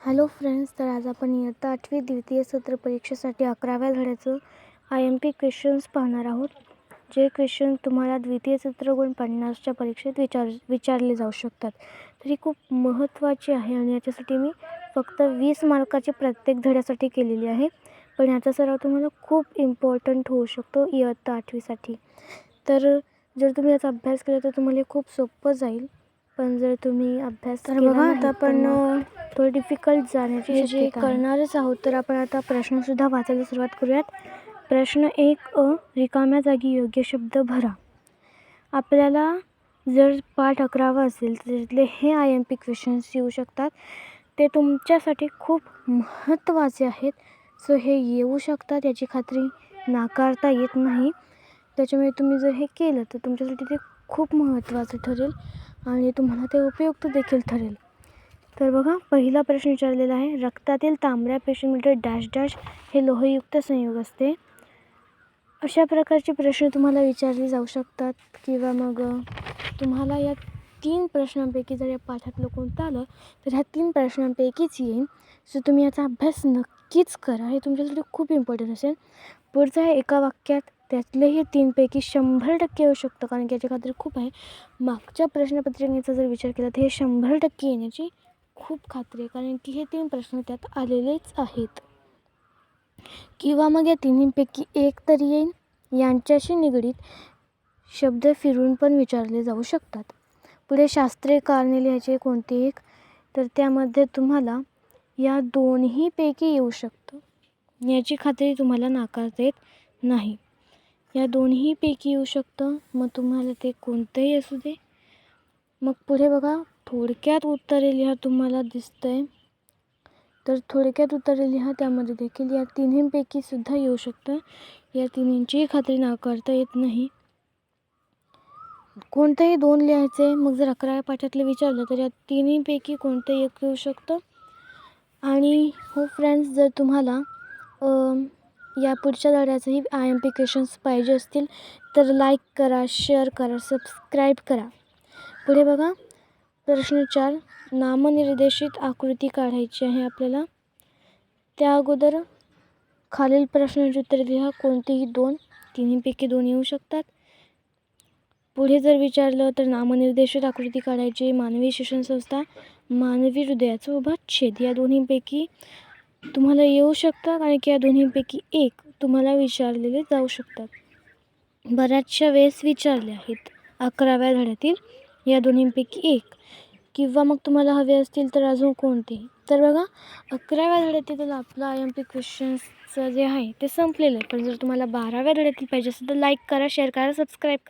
Hello friends, तर आज आपण इयत्ता 8वी द्वितीय सत्र परीक्षेसाठी 11व्या धड्याचं IMP क्वेश्चन्स पाहणार आहोत. जे क्वेश्चन तुम्हाला द्वितीय सत्र गुण 50च्या परीक्षेत विचारले जाऊ शकतात. तरी खूप महत्त्वाचे आहे आणि याच्यासाठी मी फक्त 20 मार्काची प्रत्येक धड्यासाठी केलेली आहे. पण याचा सराव तुम्हाला खूप इम्पॉर्टंट होऊ शकतो इयत्ता 8वीसाठी. तर जर तुम्ही याचा अभ्यास केला तर तुम्हाला खूप सोपं जाईल. पण जर तुम्ही अभ्यास केला बघा नाही आता आपण थोडं डिफिकल्ट जाण्याची शक्यता आहे. करणारच आहोत. तर आपण आता प्रश्नसुद्धा वाचायला सुरुवात करूयात. प्रश्न 1 रिकाम्या जागी योग्य शब्द भरा. आपल्याला जर पाठ 11वा असेल तर त्यातले हे IMP क्वेश्चन्स येऊ शकतात. ते तुमच्यासाठी खूप महत्त्वाचे आहेत. सो हे येऊ शकतात याची खात्री नाकारता येत नाही. त्याच्यामुळे तुम्ही जर हे केलं तर तुमच्यासाठी ते खूप महत्त्वाचं ठरेल आणि तुम्हाला ते उपयुक्त देखील ठरेल. तर बघा, पहिला प्रश्न विचारलेला आहे. रक्तातील तांबड्या पेशींमध्ये डॅश डॅश हे लोहयुक्त संयोग असते. अशा प्रकारचे प्रश्न तुम्हाला विचारले जाऊ शकतात. किंवा मग तुम्हाला या 3 प्रश्नांपैकी जर या पाठातलं कोणतं आलं तर ह्या 3 प्रश्नांपैकीच येईल. सो तुम्ही याचा अभ्यास नक्कीच करा. हे तुमच्यासाठी खूप इम्पॉर्टंट असेल. पुढचं आहे एका वाक्यात त्यातलेही 3 पैकी 100% येऊ शकतं, कारण की याची खात्री खूप आहे. मागच्या प्रश्नपत्रिकेचा जर विचार केला तर हे 100% येण्याची खूप खात्री आहे, कारण की हे 3 प्रश्न त्यात आलेलेच आहेत. किंवा मग या तिन्हींपैकी एक तरी येईल. यांच्याशी निगडीत शब्द फिरून पण विचारले जाऊ शकतात. पुढे शास्त्रीय कारणे लिहायचे कोणते एक, तर त्यामध्ये तुम्हाला या दोन्हीपैकी येऊ शकतं. याची खात्री तुम्हाला नाकारता येत नाही. या दोन्हीपैकी येऊ शकतं, मग तुम्हाला ते कोणतंही असू दे. मग पुढे बघा, थोडक्यात उत्तरे लिहा तुम्हाला दिसतंय. तर थोडक्यात उत्तरे लिहा, त्यामध्ये देखील या तिन्हींपैकी सुद्धा येऊ शकतं. या तिन्हींचीही खात्री नाकारता येत नाही. कोणतंही 2 लिहायचे. मग जर 11व्या पाठातलं विचारलं तर या तिन्हींपैकी कोणतंही एक येऊ शकतं. आणि हो फ्रेंड्स, जर तुम्हाला या पुढच्या धड्याचंही IMP क्वेश्चन्स पाहिजे असतील तर लाईक करा, शेअर करा, सबस्क्राईब करा. पुढे बघा, प्रश्न 4 नामनिर्देशित आकृती काढायची आहे आपल्याला. त्या अगोदर खालील प्रश्नांची उत्तरे लिहा. कोणतीही 2, तिन्हीपैकी 2 येऊ शकतात. पुढे जर विचारलं तर नामनिर्देशित आकृती काढायची. मानवी शिक्षण संस्था, मानवी हृदयाचा उभा छेद या दोन्हीपैकी तुम्हाला येऊ शकतं, कारण की या दोन्हीपैकी एक तुम्हाला विचारलेले जाऊ शकतात. बऱ्याचशा वेळेस विचारले आहेत 11व्या धड्यातील या दोन्हीपैकी एक. किंवा मग तुम्हाला हवे असतील तर अजून कोणतेही. तर बघा, 11व्या धड्यातील आपलं IMP क्वेश्चन्सचं जे आहे ते संपलेलं आहे. पण जर तुम्हाला 12व्या धड्यातील पाहिजे असेल तर लाईक करा, शेअर करा, सबस्क्राईब करा.